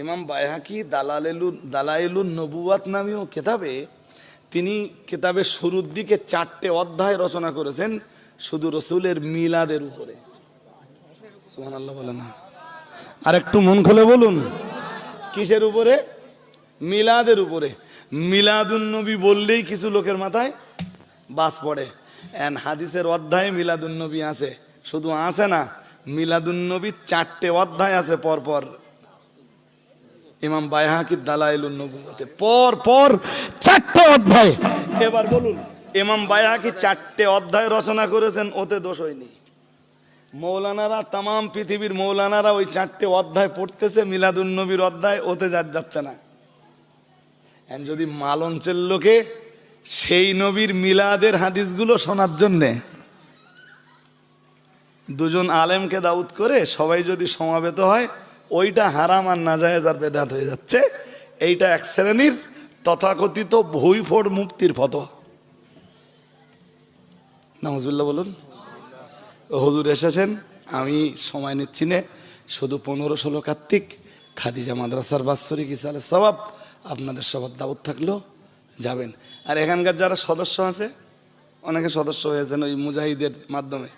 ইমাম বায়হাকি দালাইলুন নবুয়াত নামীয় কেতাবে তিনি কেতাবের শুরুর দিকে 4টে অধ্যায় রচনা করেছেন শুধু রসুলের মিলাদের উপরে। সুবহানাল্লাহ বলে না, আর একটু মন খুলে বলুন কিসের উপরে? মিলাদের উপরে। মিলাদুন নবী বললেই কিছু লোকের মাথায় বাস পড়ে। হাদিসের অধ্যায়ে মিলাদুন নবী আছে, শুধু আছে না, মিলাদুন নবীর 4টে অধ্যায় আছে পরপর ইমাম বায়হাকির দালাইলুন নবুওয়াতে, পর পর 4টে অধ্যায়। এবার বলুন, ইমাম বায়হাকি 4টে অধ্যায় রচনা করেছেন, ওতে দোষ হয়নি। মৌলানারা, তাম পৃথিবীর মৌলানারা ওই 4টে অধ্যায় পড়তেছে, মিলাদুন নবীর অধ্যায়, ওতে যাচ্ছে না। যদি মালঞ্চের লোকে সেই নবীর মিলাদের হাদিসগুলো শোনার জন্যে দুজন আলেমকে দাউদ করে সবাই যদি সমাবেত হয়, ওইটা হারাম আর নাজায়েজ আর বেদাত হয়ে যাচ্ছে। এইটা এক শ্রেণীর তথাকথিত ভুইফোড় মুফতির ফতোয়া। নাউজুবিল্লাহ বলুন। হুজুর এসেছেন, আমি সময় নিচ্ছি না, শুধু 15-16 কার্তিক খাদিজা মাদ্রাসার বাৎসরিক ইসালে সওয়াব আপনাদের সবার দাওয়াত থাকলো, যাবেন। আর এখানকার যারা সদস্য আছে, অনেকে সদস্য হয়েছেন ওই মুজাহিদের মাধ্যমে,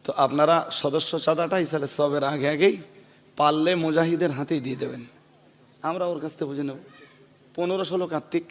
তো আপনারা সদস্য চাঁদাটা ইসালে সওয়াবের আগে আগেই পারলে মুজাহিদের হাতেই দিয়ে দেবেন, আমরা ওর কাছ থেকে বুঝে নেব। 15-16 কার্তিক